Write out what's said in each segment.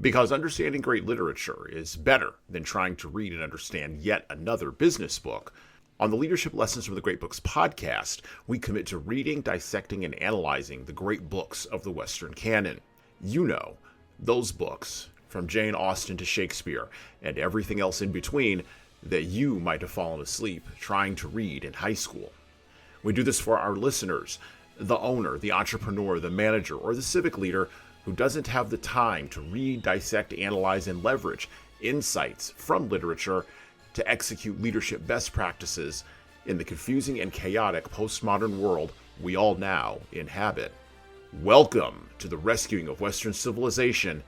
Because understanding great literature is better than trying to read and understand yet another business book. On the Leadership Lessons from the Great Books podcast, we commit to reading, dissecting, and analyzing the great books of the Western canon. You know, those books, from Jane Austen to Shakespeare, and everything else in between, that you might have fallen asleep trying to read in high school. We do this for our listeners, the owner, the entrepreneur, the manager, or the civic leader who doesn't have the time to read, dissect, analyze, and leverage insights from literature to execute leadership best practices in the confusing and chaotic postmodern world we all now inhabit. Welcome to the rescuing of Western civilization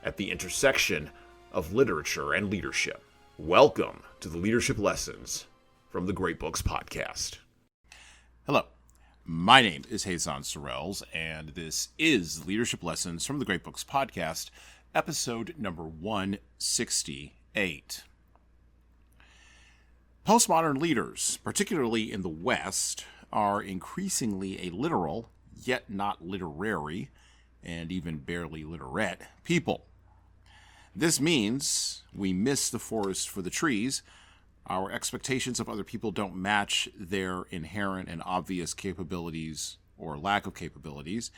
at the intersection of literature and leadership. Welcome to the Leadership Lessons from the Great Books podcast. Hello, my name is Jesan Sorrells, and this is Leadership Lessons from the Great Books podcast, episode number 168. Postmodern leaders, particularly in the West, are increasingly a literal, yet not literary, and even barely literate people. This means we miss the forest for the trees. Our expectations of other people don't match their inherent and obvious capabilities or lack of capabilities,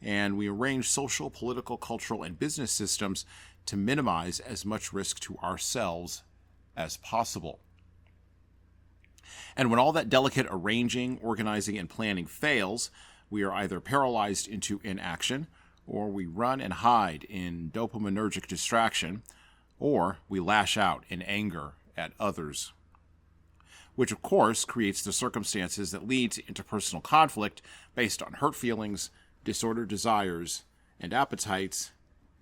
and we arrange social, political, cultural, and business systems to minimize as much risk to ourselves as possible. And when all that delicate arranging, organizing, and planning fails, we are either paralyzed into inaction, or we run and hide in dopaminergic distraction, or we lash out in anger at others, which of course creates the circumstances that lead to interpersonal conflict based on hurt feelings, disordered desires, and appetites,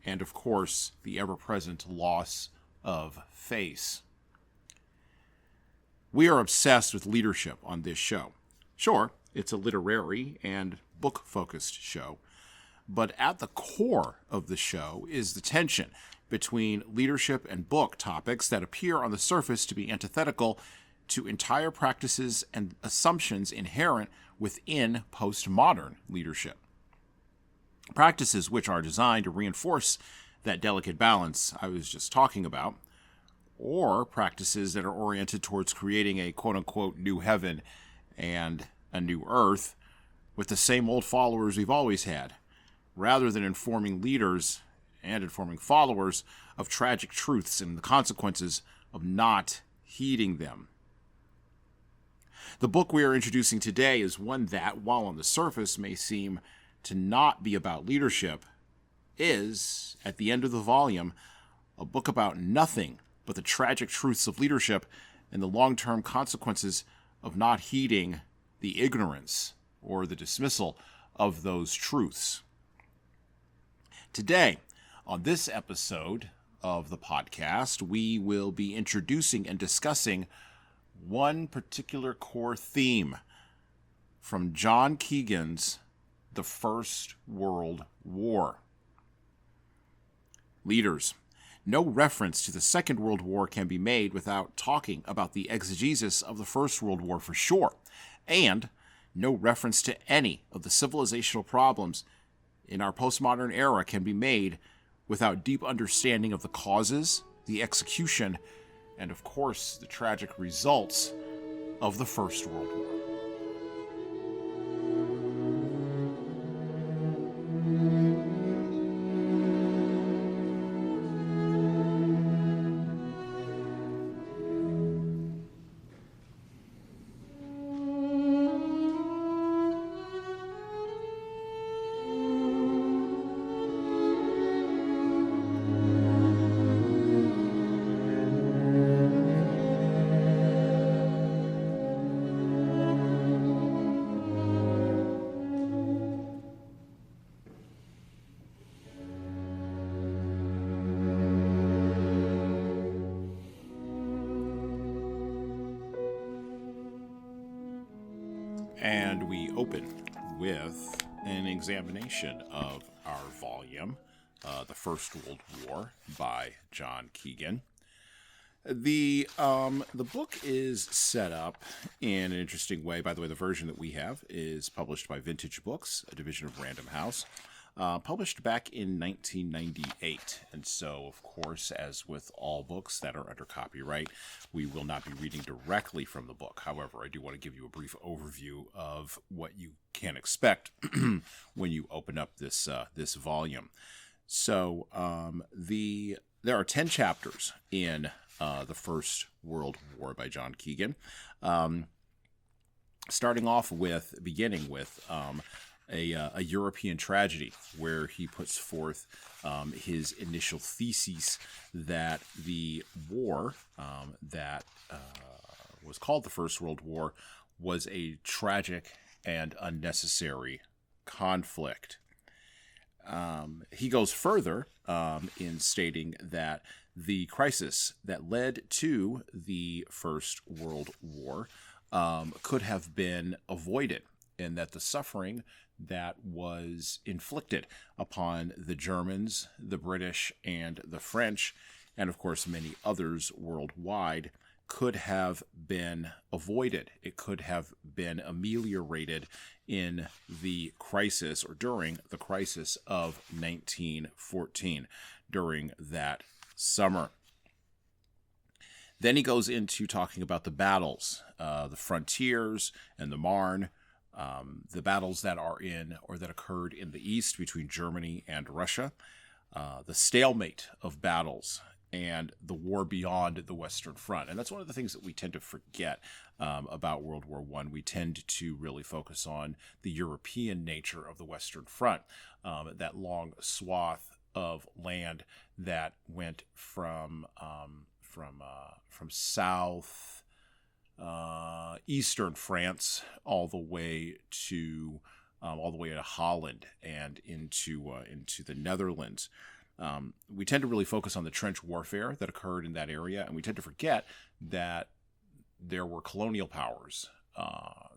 and of course the ever-present loss of face. We are obsessed with leadership on this show. Sure, it's a literary and book-focused show, but at the core of the show is the tension between leadership and book topics that appear on the surface to be antithetical to entire practices and assumptions inherent within postmodern leadership. Practices which are designed to reinforce that delicate balance I was just talking about, or practices that are oriented towards creating a quote-unquote new heaven and a new earth with the same old followers we've always had, rather than informing leaders and informing followers of tragic truths and the consequences of not heeding them. The book we are introducing today is one that, while on the surface may seem to not be about leadership, is, at the end of the volume, a book about nothing but the tragic truths of leadership and the long-term consequences of not heeding the ignorance or the dismissal of those truths. Today, on this episode of the podcast, we will be introducing and discussing one particular core theme from John Keegan's The First World War. Leaders, no reference to the Second World War can be made without talking about the exegesis of the First World War for sure, and no reference to any of the civilizational problems in our postmodern era can be made without deep understanding of the causes, the execution, and of course the tragic results of the First World War. And we open with an examination of our volume, The First World War by John Keegan. The book is set up in an interesting way. By the way, the version that we have is published by Vintage Books, a division of Random House. published back in 1998. And so, of course, as with all books that are under copyright, we will not be reading directly from the book. However, I do want to give you a brief overview of what you can expect when you open up this volume. So there are 10 chapters in the First World War by John Keegan, beginning with a European tragedy, where he puts forth his initial thesis that the war that was called the First World War was a tragic and unnecessary conflict. He goes further in stating that the crisis that led to the First World War could have been avoided, and that the suffering that was inflicted upon the Germans, the British, and the French, and of course many others worldwide, could have been avoided. It could have been ameliorated in the crisis, or during the crisis of 1914, during that summer. Then he goes into talking about the battles, the frontiers and the Marne, the battles that are in, or that occurred in the east between Germany and Russia, the stalemate of battles, and the war beyond the Western Front. And that's one of the things that we tend to forget about World War I. We tend to really focus on the European nature of the Western Front, that long swath of land that went from south eastern France all the way to Holland and into the Netherlands. We tend to really focus on the trench warfare that occurred in that area, and we tend to forget that there were colonial powers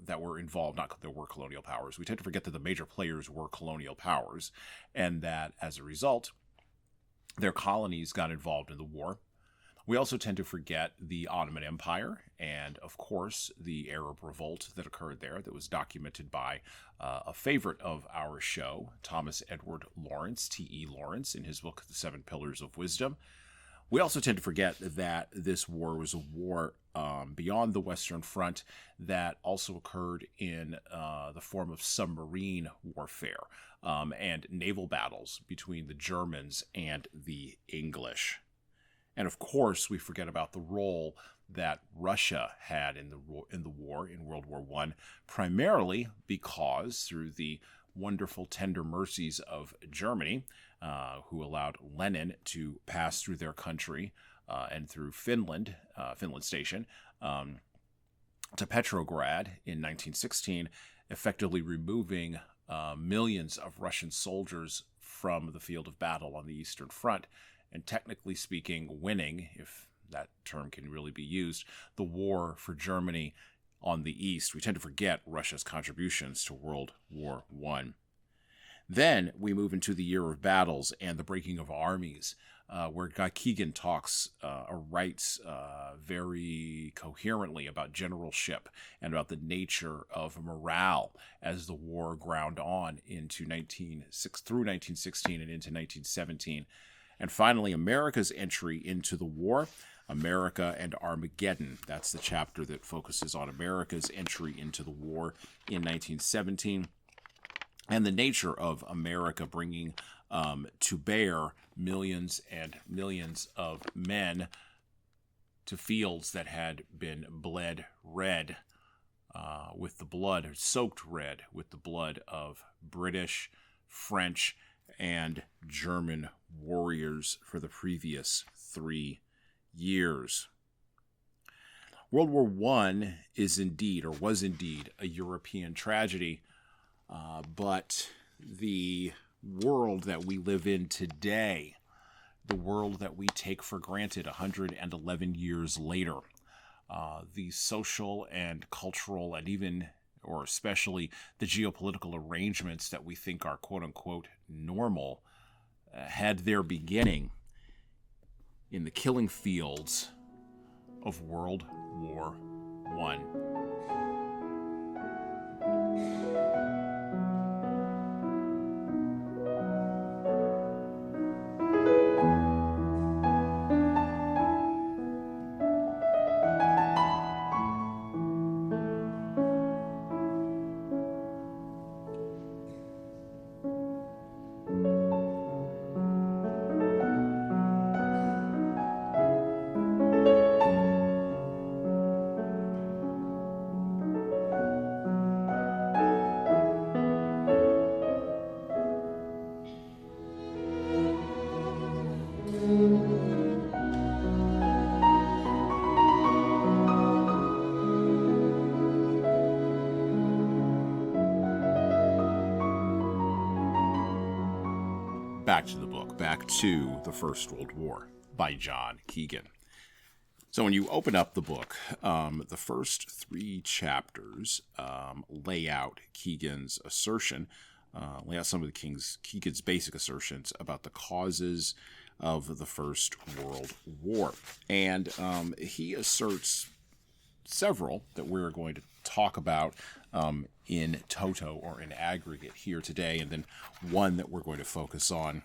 that were involved. Not that there were colonial powers. We tend to forget that the major players were colonial powers, and that as a result, their colonies got involved in the war. We also tend to forget the Ottoman Empire and, of course, the Arab Revolt that occurred there, that was documented by a favorite of our show, Thomas Edward Lawrence, T.E. Lawrence, in his book, The Seven Pillars of Wisdom. We also tend to forget that this war was a war beyond the Western Front that also occurred in the form of submarine warfare and naval battles between the Germans and the English. And of course, we forget about the role that Russia had in the war in World War I, primarily because through the wonderful tender mercies of Germany, who allowed Lenin to pass through their country and through Finland Station, to Petrograd in 1916, effectively removing millions of Russian soldiers from the field of battle on the Eastern Front, and technically speaking, winning, if that term can really be used, the war for Germany on the East. We tend to forget Russia's contributions to World War I. Then we move into the year of battles and the breaking of armies, where Keegan writes very coherently about generalship and about the nature of morale as the war ground on through 1916 and into 1917. And finally, America's entry into the war, America and Armageddon. That's the chapter that focuses on America's entry into the war in 1917 and the nature of America bringing to bear millions and millions of men to fields that had been bled red with the blood, or soaked red with the blood of British, French, and German warriors for the previous 3 years. World War I was indeed a European tragedy, but the world that we live in today, the world that we take for granted 111 years later, the social and cultural and even, or especially, the geopolitical arrangements that we think are quote-unquote normal, had their beginning in the killing fields of World War I. look back to the First World War by John Keegan. So when you open up the book, the first 3 chapters lay out Keegan's assertion, lay out some of Keegan's basic assertions about the causes of the First World War. And he asserts several that we're going to talk about in toto or in aggregate here today, and then one that we're going to focus on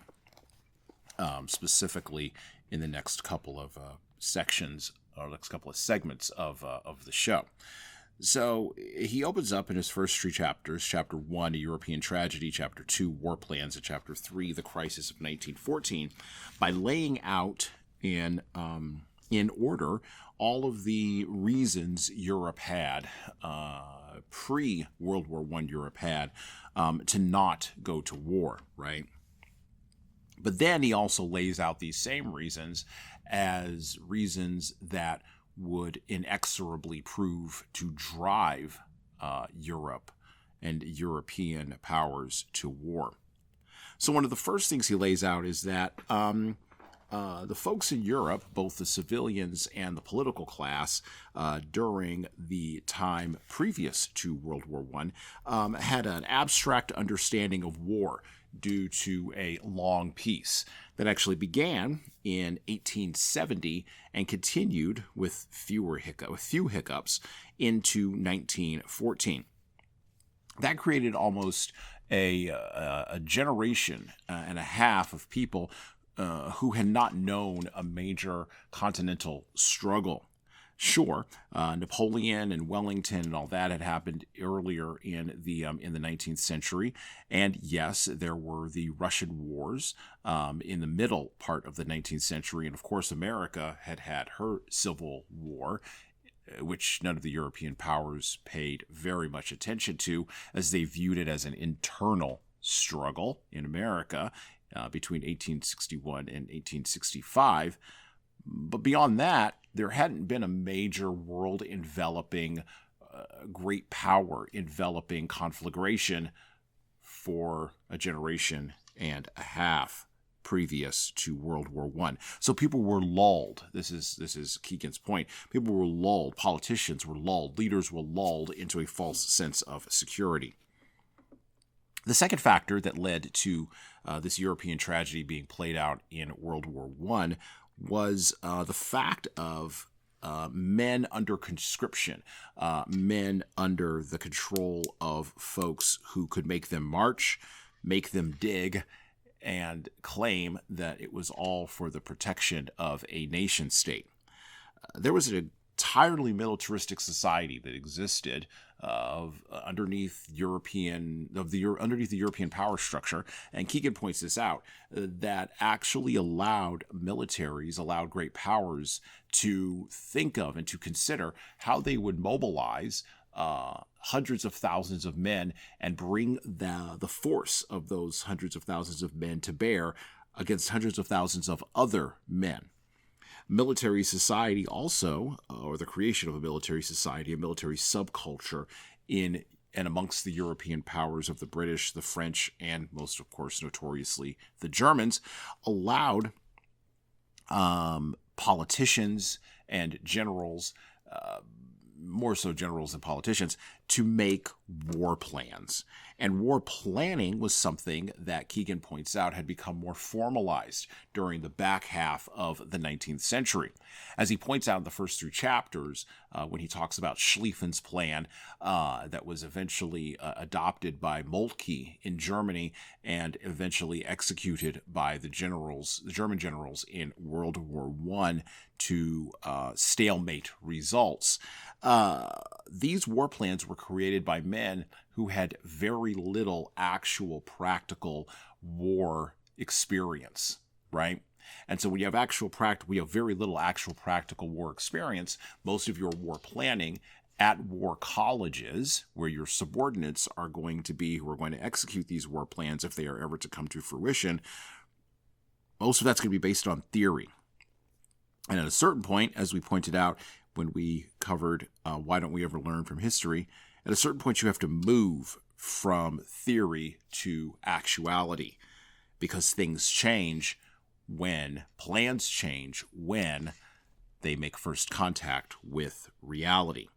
specifically in the next couple of sections or next couple of segments of the show. So he opens up in his first 3 chapters, Chapter 1, A European Tragedy, Chapter 2, War Plans, and Chapter 3, The Crisis of 1914, by laying out in order all of the reasons Europe had, pre-World War I Europe had, to not go to war, right? But then he also lays out these same reasons as reasons that would inexorably prove to drive Europe and European powers to war. So one of the first things he lays out is that the folks in Europe, both the civilians and the political class, during the time previous to World War I, had an abstract understanding of war due to a long peace that actually began in 1870 and continued with few hiccups into 1914. That created almost a generation and a half of people who had not known a major continental struggle. Sure, Napoleon and Wellington and all that had happened earlier in the 19th century, and yes, there were the Russian wars in the middle part of the 19th century, and of course, America had her Civil War, which none of the European powers paid very much attention to, as they viewed it as an internal struggle in America between 1861 and 1865. But beyond that, there hadn't been a major world enveloping, great power enveloping conflagration for a generation and a half previous to World War I. So people were lulled. This is Keegan's point. People were lulled. Politicians were lulled. Leaders were lulled into a false sense of security. The second factor that led to this European tragedy being played out in World War I was the fact of men under conscription, men under the control of folks who could make them march, make them dig, and claim that it was all for the protection of a nation state. There was an entirely militaristic society that existed underneath the European power structure, and Keegan points this out, that actually allowed great powers to think of and to consider how they would mobilize hundreds of thousands of men and bring the force of those hundreds of thousands of men to bear against hundreds of thousands of other men. Military society also, or the creation of a military society, a military subculture in and amongst the European powers of the British, the French, and most, of course, notoriously the Germans, allowed politicians and generals, more so generals than politicians, to make war plans. And war planning was something that Keegan points out had become more formalized during the back half of the 19th century. As he points out in the first 3 chapters, when he talks about Schlieffen's plan that was eventually adopted by Moltke in Germany and eventually executed by the German generals in World War I to stalemate results. These war plans were created by men who had very little actual practical war experience, right? And so when you have we have very little actual practical war experience. Most of your war planning at war colleges, where your subordinates are going to be, who are going to execute these war plans if they are ever to come to fruition, most of that's going to be based on theory. And at a certain point, as we pointed out when we covered Why Don't We Ever Learn from History, at a certain point you have to move from theory to actuality, because things change when plans change, when they make first contact with reality.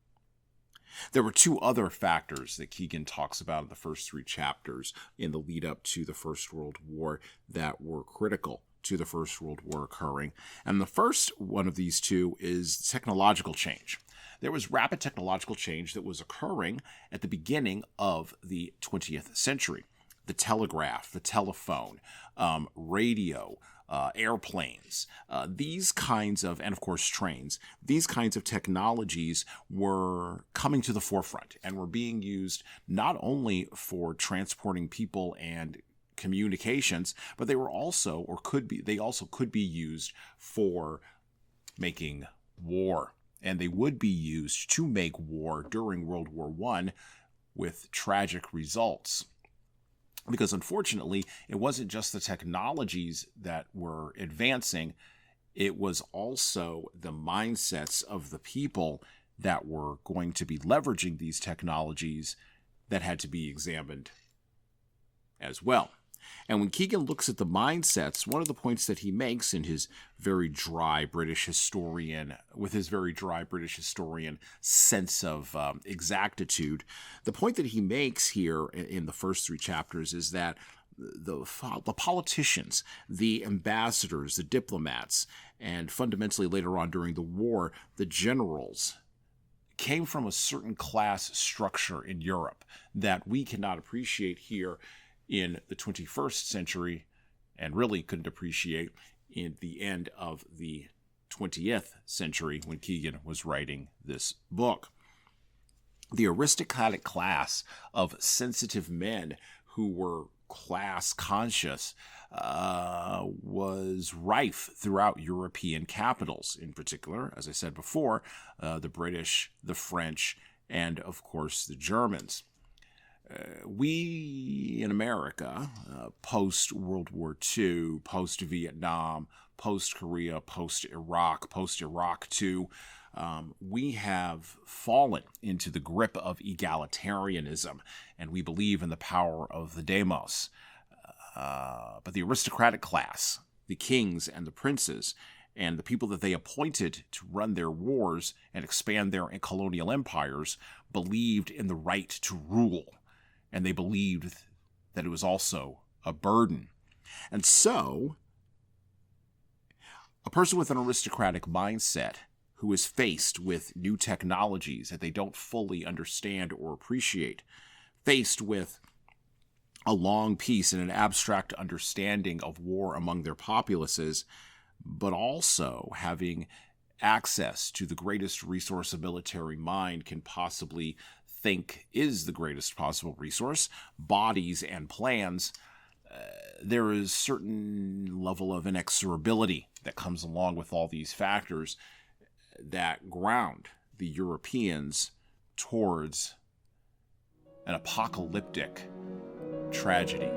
There were two other factors that Keegan talks about in the first three chapters in the lead up to the First World War that were critical to the First World War occurring. And the first one of these two is technological change. There was rapid technological change that was occurring at the beginning of the 20th century. The telegraph, the telephone, radio, airplanes, these kinds of, and of course trains, these kinds of technologies were coming to the forefront and were being used not only for transporting people and communications, but they were also, or could be, they also could be used for making war. And they would be used to make war during World War I with tragic results. Because unfortunately, it wasn't just the technologies that were advancing, it was also the mindsets of the people that were going to be leveraging these technologies that had to be examined as well. And when Keegan looks at the mindsets, one of the points that he makes in his very dry British historian, with his very dry British historian sense of exactitude, the point that he makes here in the first three chapters is that the politicians, the ambassadors, the diplomats, and fundamentally later on during the war, the generals, came from a certain class structure in Europe that we cannot appreciate here in the 21st century, and really couldn't appreciate in the end of the 20th century when Keegan was writing this book. The aristocratic class of sensitive men who were class conscious was rife throughout European capitals, in particular, as I said before, the British, the French, and of course the Germans. We in America, post-World War II, post-Vietnam, post-Korea, post-Iraq, post-Iraq II, we have fallen into the grip of egalitarianism, and we believe in the power of the demos. But the aristocratic class, the kings and the princes, and the people that they appointed to run their wars and expand their colonial empires, believed in the right to rule. And they believed that it was also a burden. And so, a person with an aristocratic mindset who is faced with new technologies that they don't fully understand or appreciate, faced with a long peace and an abstract understanding of war among their populaces, but also having access to the greatest resource a military mind can possibly think is the greatest possible resource, bodies and plans, there is certain level of inexorability that comes along with all these factors that ground the Europeans towards an apocalyptic tragedy.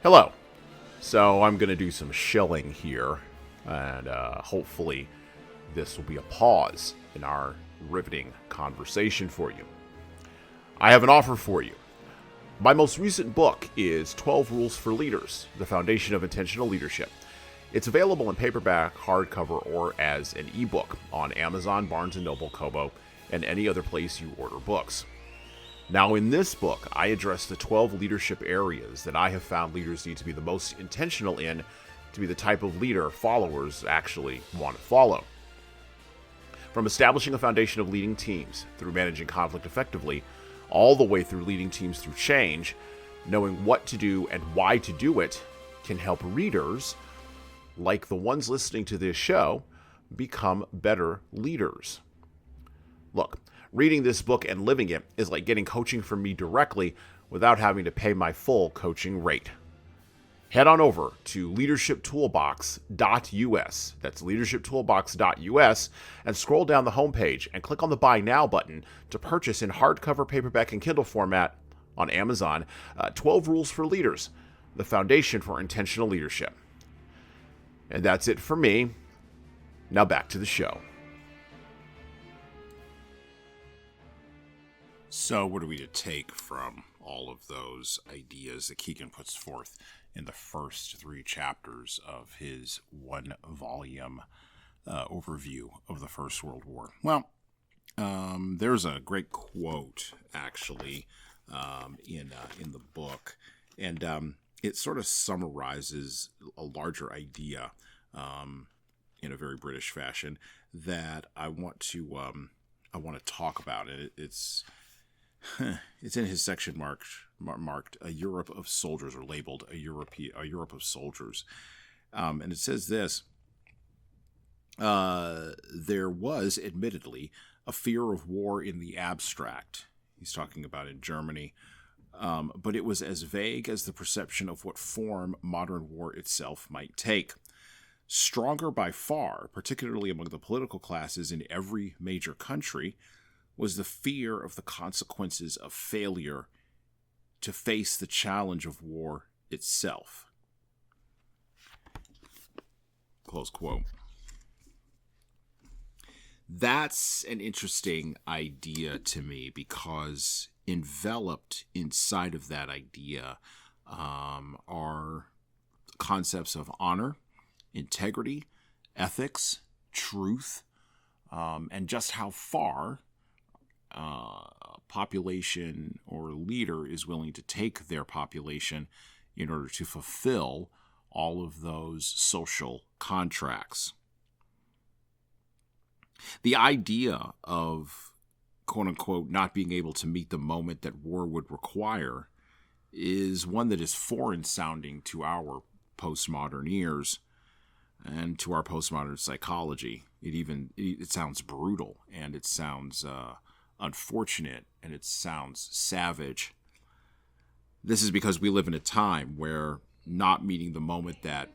Hello. So I'm going to do some shilling here, and hopefully this will be a pause in our riveting conversation for you. I have an offer for you. My most recent book is 12 Rules for Leaders, The Foundation of Intentional Leadership. It's available in paperback, hardcover, or as an ebook on Amazon, Barnes & Noble, Kobo, and any other place you order books. Now, in this book, I address the 12 leadership areas that I have found leaders need to be the most intentional in to be the type of leader followers actually want to follow. From establishing a foundation of leading teams through managing conflict effectively, all the way through leading teams through change, knowing what to do and why to do it can help readers, like the ones listening to this show, become better leaders. Look, reading this book and living it is like getting coaching from me directly without having to pay my full coaching rate. Head on over to leadershiptoolbox.us, that's leadershiptoolbox.us, and scroll down the homepage and click on the Buy Now button to purchase in hardcover, paperback, and Kindle format on Amazon, 12 Rules for Leaders, the foundation for intentional leadership. And that's it for me. Now back to the show. So what are we to take from all of those ideas that Keegan puts forth in the first 3 chapters of his 1-volume overview of the First World War? Well, there's a great quote, actually, in the book, and it sort of summarizes a larger idea in a very British fashion that I want to talk about. It's in his section marked "A Europe of Soldiers," or labeled a Europe of Soldiers," and it says this: there was, admittedly, a fear of war in the abstract. He's talking about in Germany, but it was as vague as the perception of what form modern war itself might take. Stronger by far, particularly among the political classes in every major country, was the fear of the consequences of failure to face the challenge of war itself. Close quote. That's an interesting idea to me, because enveloped inside of that idea are concepts of honor, integrity, ethics, truth, and just how far population or leader is willing to take their population in order to fulfill all of those social contracts. The idea of, quote-unquote, not being able to meet the moment that war would require is one that is foreign-sounding to our postmodern ears and to our postmodern psychology. It sounds brutal, and it sounds unfortunate, and it sounds savage. This is because we live in a time where not meeting the moment that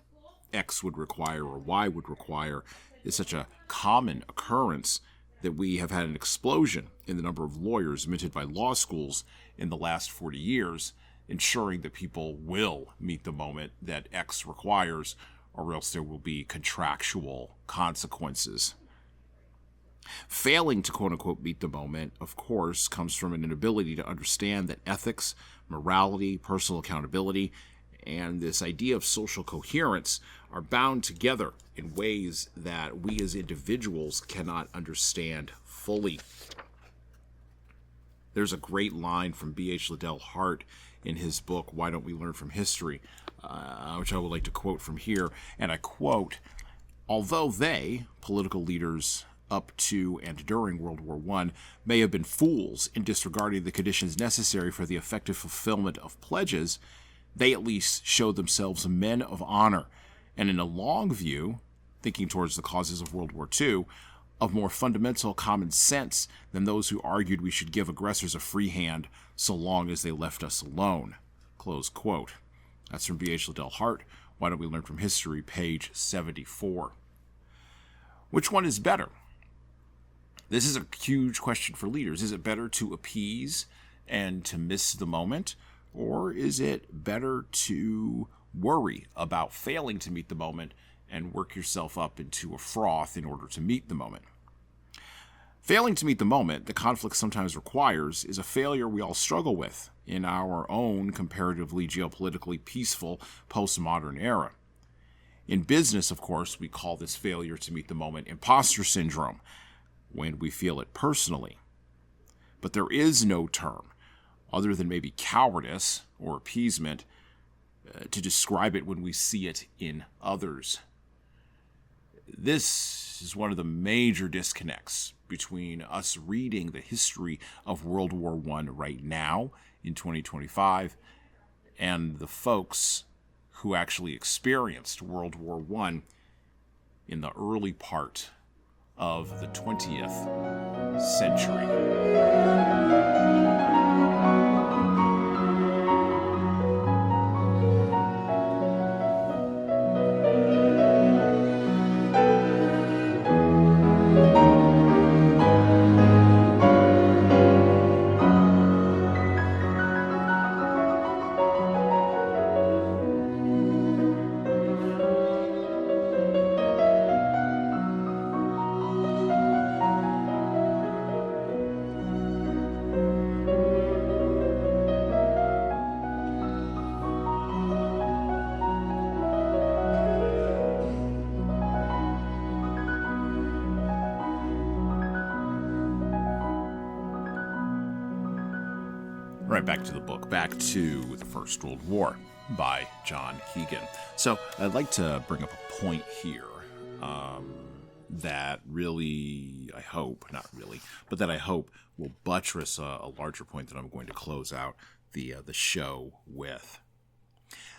X would require or Y would require is such a common occurrence that we have had an explosion in the number of lawyers minted by law schools in the last 40 years, ensuring that people will meet the moment that X requires, or else there will be contractual consequences. Failing to, quote-unquote, meet the moment, of course, comes from an inability to understand that ethics, morality, personal accountability, and this idea of social coherence are bound together in ways that we as individuals cannot understand fully. There's a great line from B.H. Liddell Hart in his book, Why Don't We Learn from History?, which I would like to quote from here, and I quote, "Although they, political leaders up to and during World War I, may have been fools in disregarding the conditions necessary for the effective fulfillment of pledges, they at least showed themselves men of honor, and in a long view, thinking towards the causes of World War II, of more fundamental common sense than those who argued we should give aggressors a free hand so long as they left us alone." Close quote. That's from B.H. Liddell Hart, Why Don't We Learn from History, page 74. Which one is better? This is a huge question for leaders. Is it better to appease and to miss the moment? Or is it better to worry about failing to meet the moment and work yourself up into a froth in order to meet the moment? Failing to meet the moment the conflict sometimes requires is a failure we all struggle with in our own comparatively geopolitically peaceful postmodern era. In business, of course, we call this failure to meet the moment imposter syndrome when we feel it personally. But there is no term, other than maybe cowardice or appeasement, to describe it when we see it in others. this is one of the major disconnects between us reading the history of World War I right now in 2025 and the folks who actually experienced World War I in the early part of the 20th century. Right, back to the book, back to the First World War by John Keegan. So I'd like to bring up a point here that really, I hope, not really, but that I hope will buttress a larger point that I'm going to close out the show with.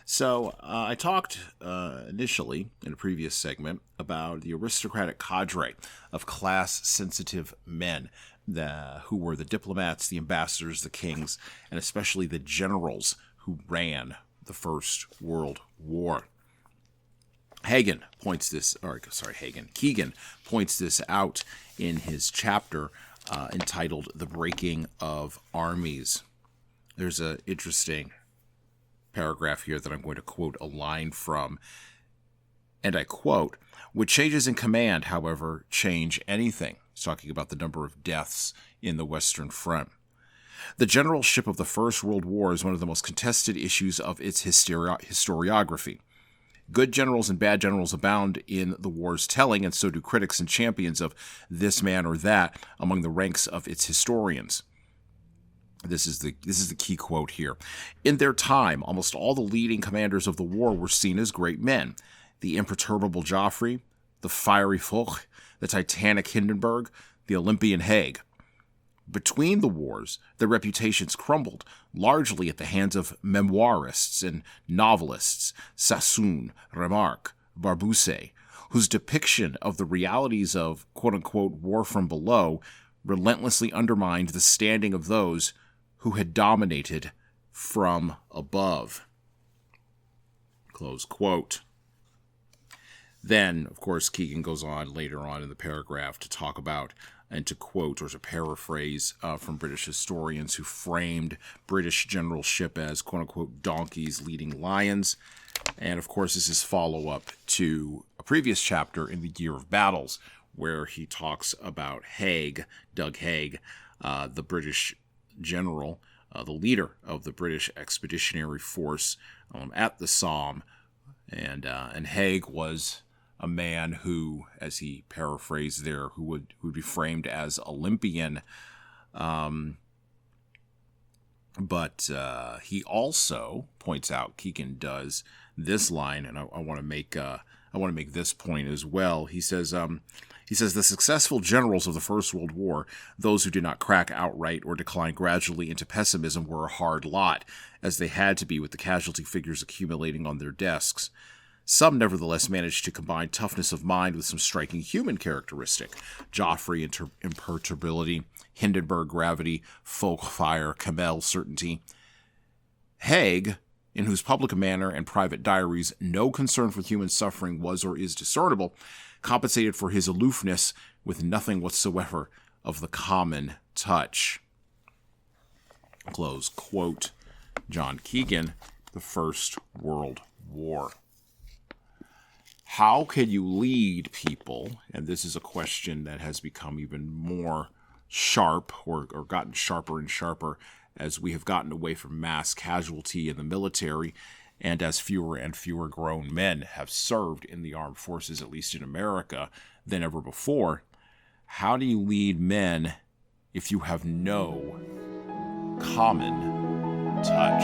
So I talked initially in a previous segment about the aristocratic cadre of class-sensitive men who were the diplomats, the ambassadors, the kings, and especially the generals who ran the First World War. Keegan points this out in his chapter entitled "The Breaking of Armies." There's an interesting paragraph here that I'm going to quote a line from, and I quote, "Would changes in command, however, change anything?" He's talking about the number of deaths in the Western Front. The generalship of the First World War is one of the most contested issues of its historiography. Good generals and bad generals abound in the war's telling, and so do critics and champions of this man or that among the ranks of its historians. This is the key quote here. "In their time, almost all the leading commanders of the war were seen as great men. The imperturbable Joffre, the fiery Foch, the titanic Hindenburg, the Olympian Haig. Between the wars, their reputations crumbled, largely at the hands of memoirists and novelists, Sassoon, Remarque, Barbousse, whose depiction of the realities of quote-unquote war from below relentlessly undermined the standing of those who had dominated from above." Close quote. Then, of course, Keegan goes on later on in the paragraph to talk about and to quote or to paraphrase from British historians who framed British generalship as quote-unquote donkeys leading lions. And, of course, this is follow-up to a previous chapter in the Year of Battles where he talks about Doug Haig, the British general, the leader of the British Expeditionary Force at the Somme. And Haig was a man who, as he paraphrased there, who would be framed as Olympian, but he also points out, Keegan does, this line, and I want to make this point as well. He says the successful generals of the First World War, those who did not crack outright or decline gradually into pessimism, were a hard lot, as they had to be with the casualty figures accumulating on their desks. Some, nevertheless, managed to combine toughness of mind with some striking human characteristic. Joffre, imperturbability; Hindenburg, gravity; Foch, fire; Kemmel, certainty. Haig, in whose public manner and private diaries no concern for human suffering was or is discernible, compensated for his aloofness with nothing whatsoever of the common touch. Close quote. John Keegan, The First World War. How can you lead people? And this is a question that has become even more sharp or gotten sharper and sharper as we have gotten away from mass casualty in the military and as fewer and fewer grown men have served in the armed forces, at least in America, than ever before. How do you lead men if you have no common touch?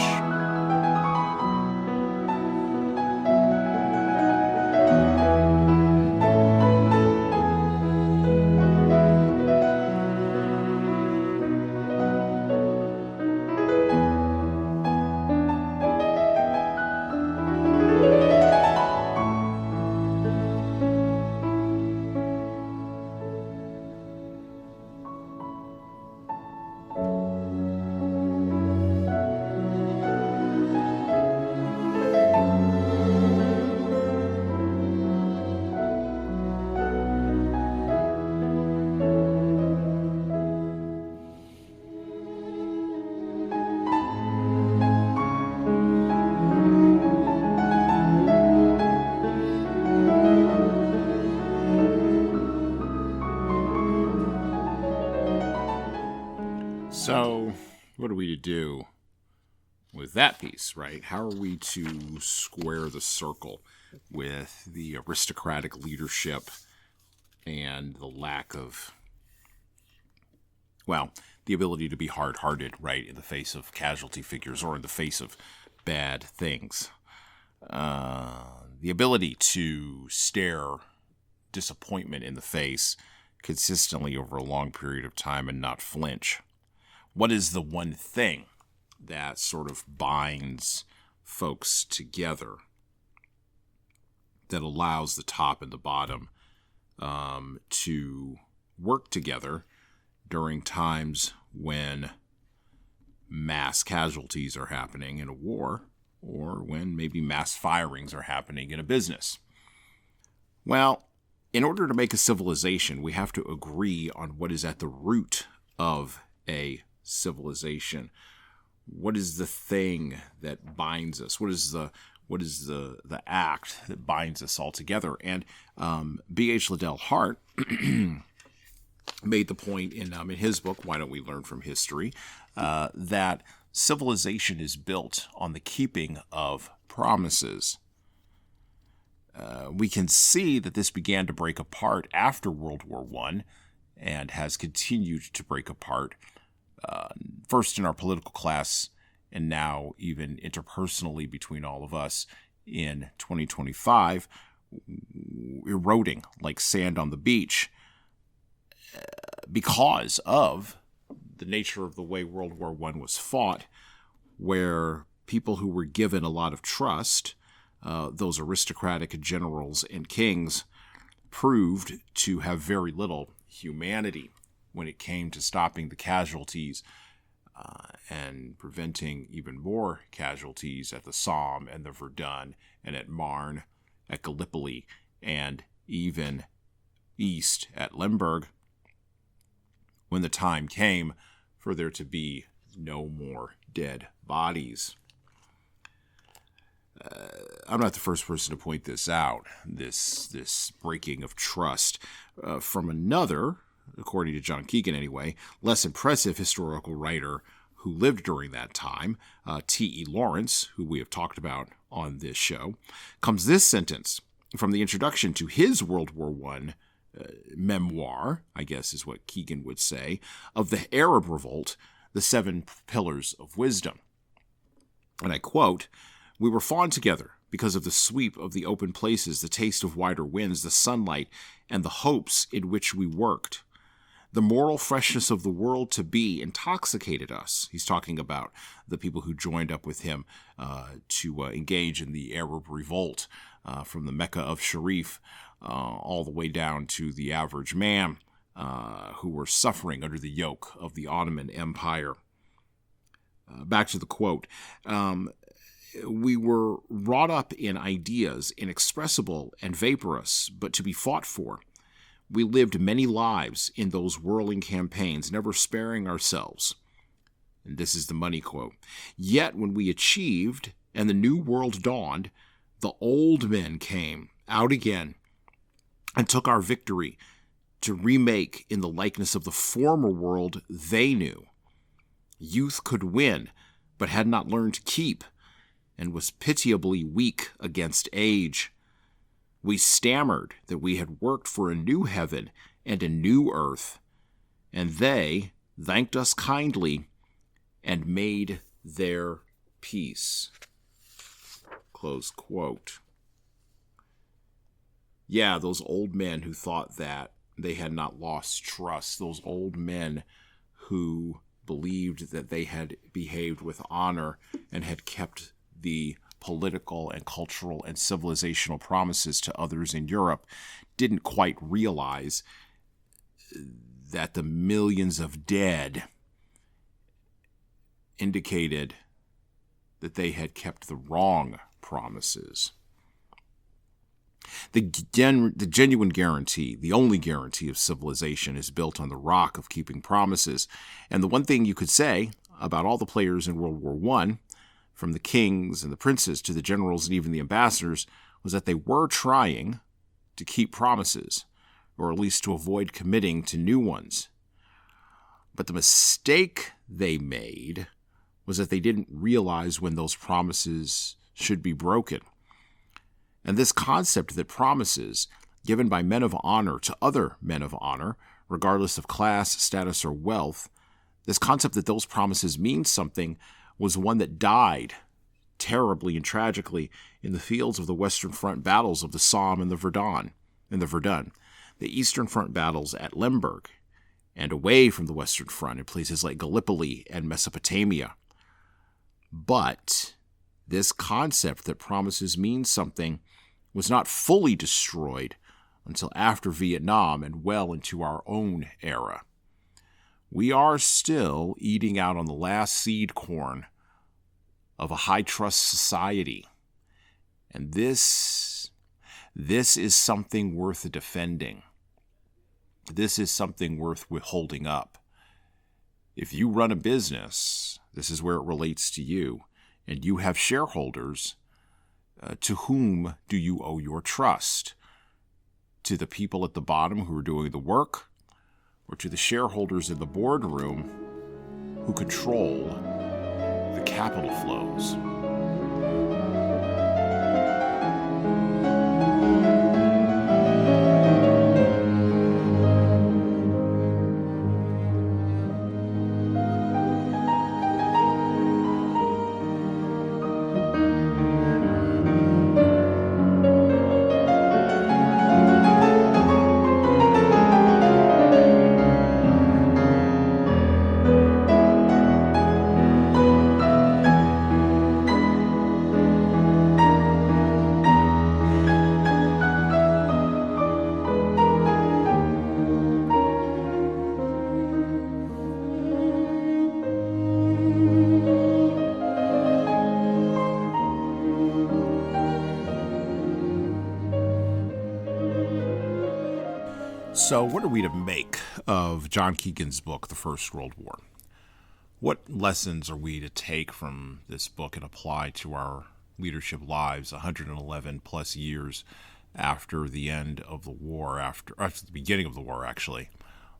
So, what are we to do with that piece, right? How are we to square the circle with the aristocratic leadership and the lack of, well, the ability to be hard-hearted, right, in the face of casualty figures or in the face of bad things? The ability to stare disappointment in the face consistently over a long period of time and not flinch. What is the one thing that sort of binds folks together that allows the top and the bottom to work together during times when mass casualties are happening in a war, or when maybe mass firings are happening in a business? Well, in order to make a civilization, we have to agree on what is at the root of a civilization. What is the thing that binds us? What is the act that binds us all together? And B.H. Liddell Hart made the point in his book, Why Don't We Learn from History, that civilization is built on the keeping of promises. We can see that this began to break apart after World War I and has continued to break apart, first in our political class and now even interpersonally between all of us in 2025, eroding like sand on the beach because of the nature of the way World War I was fought, where people who were given a lot of trust, those aristocratic generals and kings, proved to have very little humanity when it came to stopping the casualties and preventing even more casualties at the Somme and the Verdun and at Marne, at Gallipoli, and even east at Lemberg, when the time came for there to be no more dead bodies. I'm not the first person to point this out, this breaking of trust, from another, according to John Keegan anyway, less impressive historical writer who lived during that time, T.E. Lawrence, who we have talked about on this show, comes this sentence from the introduction to his World War I memoir, I guess is what Keegan would say, of the Arab Revolt, The Seven Pillars of Wisdom. And I quote, "We were fond together because of the sweep of the open places, the taste of wider winds, the sunlight, and the hopes in which we worked. The moral freshness of the world to be intoxicated us." He's talking about the people who joined up with him to engage in the Arab Revolt, from the Mecca of Sharif all the way down to the average man who were suffering under the yoke of the Ottoman Empire. Back to the quote. "We were wrought up in ideas, inexpressible and vaporous, but to be fought for. We lived many lives in those whirling campaigns, never sparing ourselves." And this is the money quote. "Yet when we achieved and the new world dawned, the old men came out again and took our victory to remake in the likeness of the former world they knew. Youth could win, but had not learned to keep, and was pitiably weak against age. We stammered that we had worked for a new heaven and a new earth, and they thanked us kindly and made their peace." Close quote. Yeah, those old men who thought that they had not lost trust, those old men who believed that they had behaved with honor and had kept the political and cultural and civilizational promises to others in Europe, didn't quite realize that the millions of dead indicated that they had kept the wrong promises. The genuine guarantee, the only guarantee of civilization, is built on the rock of keeping promises. And the one thing you could say about all the players in World War I, from the kings and the princes to the generals and even the ambassadors, was that they were trying to keep promises, or at least to avoid committing to new ones. But the mistake they made was that they didn't realize when those promises should be broken. And this concept that promises given by men of honor to other men of honor, regardless of class, status, or wealth, this concept that those promises mean something was one that died terribly and tragically in the fields of the Western Front battles of the Somme and the Verdun, the Eastern Front battles at Lemberg, and away from the Western Front in places like Gallipoli and Mesopotamia. But this concept that promises mean something was not fully destroyed until after Vietnam and well into our own era. We are still eating out on the last seed corn of a high-trust society. And this is something worth defending. This is something worth holding up. If you run a business, this is where it relates to you, and you have shareholders, to whom do you owe your trust? To the people at the bottom who are doing the work, or to the shareholders in the boardroom who control the capital flows? So what are we to make of John Keegan's book, The First World War? What lessons are we to take from this book and apply to our leadership lives 111 plus years after the end of the war, after the beginning of the war, actually?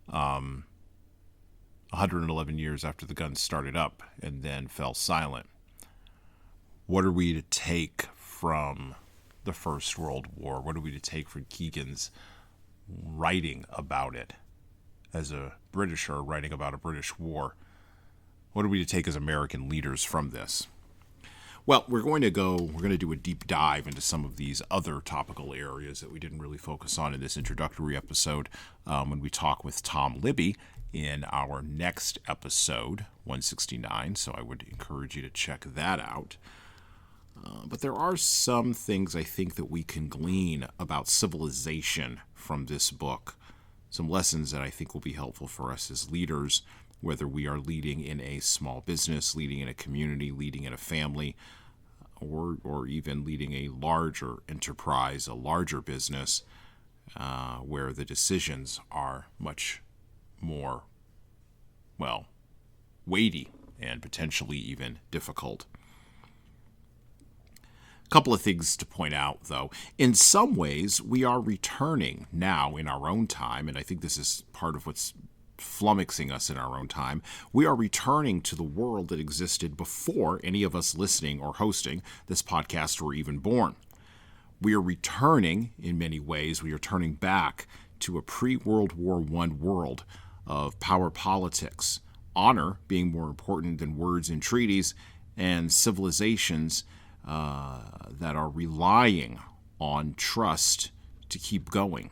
111 years after the guns started up and then fell silent. What are we to take from the First World War? What are we to take from Keegan's writing about it as a Britisher writing about a British war? What are we to take as American leaders from this? Well, we're going to do a deep dive into some of these other topical areas that we didn't really focus on in this introductory episode when we talk with Tom Libby in our next episode, 169. So I would encourage you to check that out. But there are some things I think that we can glean about civilization from this book. Some lessons that I think will be helpful for us as leaders, whether we are leading in a small business, leading in a community, leading in a family, or even leading a larger enterprise, a larger business, where the decisions are much more, weighty and potentially even difficult. Couple of things to point out, though. In some ways, we are returning now in our own time, and I think this is part of what's flummoxing us in our own time. We are returning to the world that existed before any of us listening or hosting this podcast were even born. We are returning, in many ways, we are turning back to a pre-World War I world of power politics, honor being more important than words and treaties, and civilizations that are relying on trust to keep going.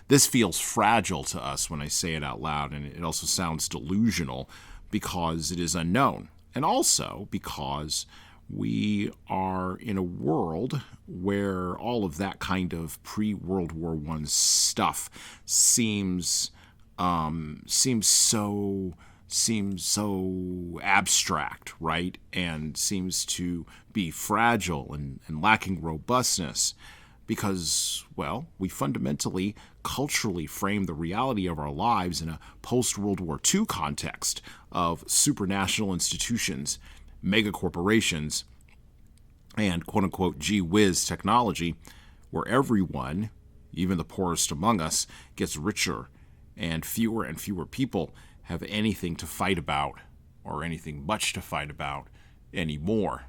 This feels fragile to us when I say it out loud, and it also sounds delusional because it is unknown, and also because we are in a world where all of that kind of pre-World War I stuff seems so abstract, right? And seems to be fragile and lacking robustness because, we fundamentally, culturally frame the reality of our lives in a post-World War II context of supranational institutions, mega corporations, and quote-unquote gee whiz technology, where everyone, even the poorest among us, gets richer and fewer people have anything to fight about, or anything much to fight about anymore.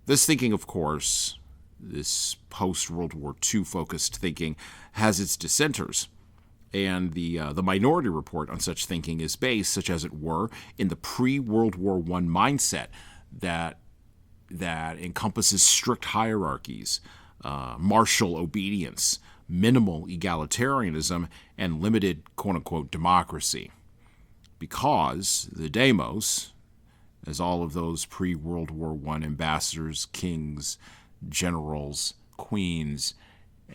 This thinking, of course, this post-World War II focused thinking, has its dissenters. And the Minority Report on such thinking is based, such as it were, in the pre-World War I mindset that encompasses strict hierarchies, martial obedience, minimal egalitarianism, and limited quote-unquote democracy. Because the demos, as all of those pre-World War I ambassadors, kings, generals, queens,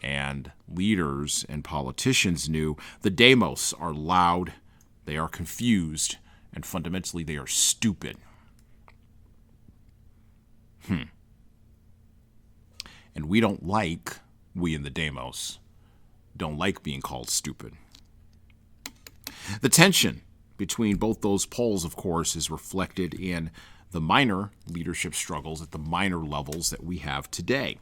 and leaders and politicians knew, the demos are loud, they are confused, and fundamentally they are stupid. And we in the demos, don't like being called stupid. The tension between both those poles, of course, is reflected in the minor leadership struggles at the minor levels that we have today.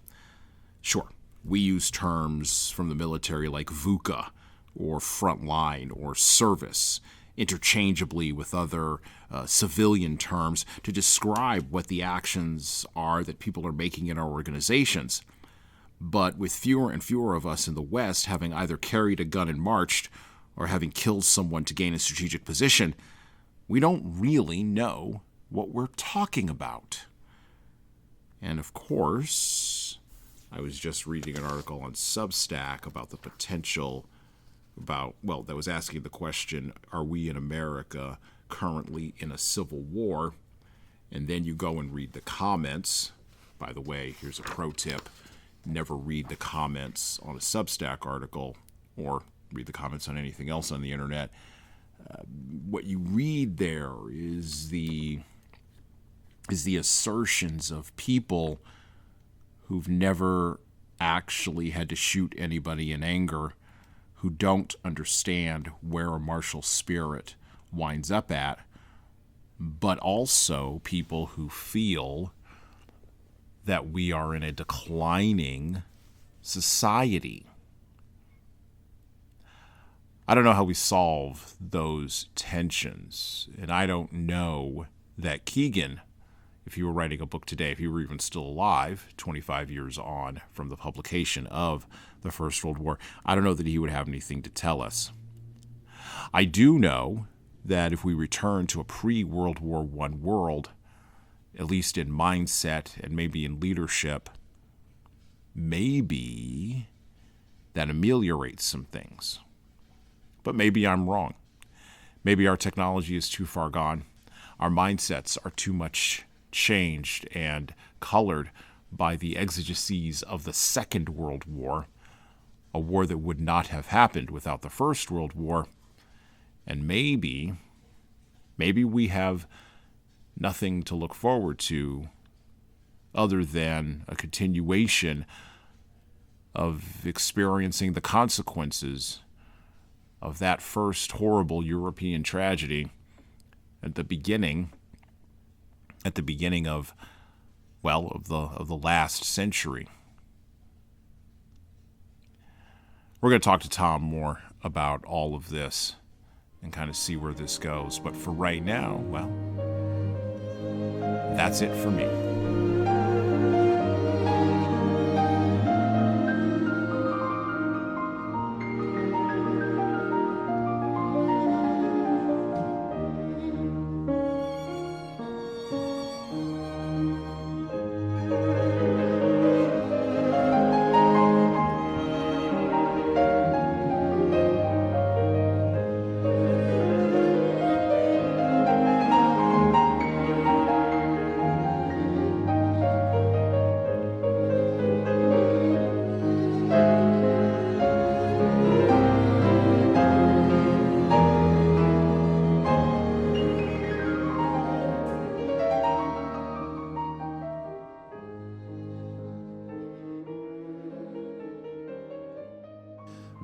Sure, we use terms from the military like VUCA or frontline or service interchangeably with other civilian terms to describe what the actions are that people are making in our organizations. But with fewer and fewer of us in the West having either carried a gun and marched or having killed someone to gain a strategic position, we don't really know what we're talking about. And of course, I was just reading an article on Substack about the potential that was asking the question, are we in America currently in a civil war? And then you go and read the comments. By the way, here's a pro tip. Never read the comments on a Substack article or read the comments on anything else on the internet. What you read there is the assertions of people who've never actually had to shoot anybody in anger, who don't understand where a martial spirit winds up at, but also people who feel that we are in a declining society. I don't know how we solve those tensions, and I don't know that Keegan, if he were writing a book today, if he were even still alive, 25 years on from the publication of the First World War, I don't know that he would have anything to tell us. I do know that if we return to a pre-World War I world, at least in mindset and maybe in leadership, maybe that ameliorates some things. But maybe I'm wrong. Maybe our technology is too far gone. Our mindsets are too much changed and colored by the exigencies of the Second World War, a war that would not have happened without the First World War. And maybe we have nothing to look forward to other than a continuation of experiencing the consequences of that first horrible European tragedy at the beginning of the last century. We're going to talk to Tom more about all of this and kind of see where this goes. But for right now, that's it for me.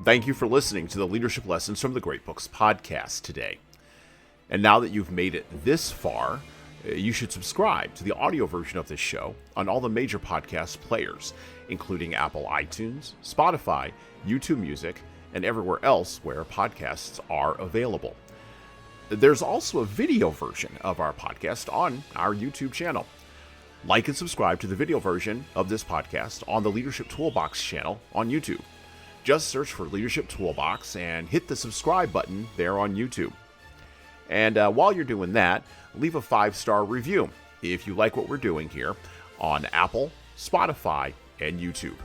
Thank you for listening to the Leadership Lessons from the Great Books podcast today. And now that you've made it this far, you should subscribe to the audio version of this show on all the major podcast players, including Apple iTunes, Spotify, YouTube Music, and everywhere else where podcasts are available. There's also a video version of our podcast on our YouTube channel. Like and subscribe to the video version of this podcast on the Leadership Toolbox channel on YouTube. Just search for Leadership Toolbox and hit the subscribe button there on YouTube. And while you're doing that, leave a 5-star review if you like what we're doing here on Apple, Spotify, and YouTube.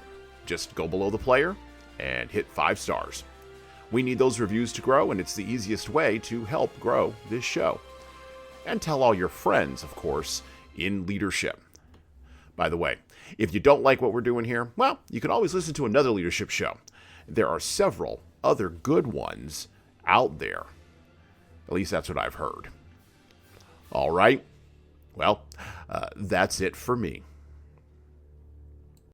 Just go below the player and hit 5 stars. We need those reviews to grow, and it's the easiest way to help grow this show. And tell all your friends, of course, in leadership. By the way, if you don't like what we're doing here, well, you can always listen to another leadership show. There are several other good ones out there. At least that's what I've heard. All right. Well, that's it for me.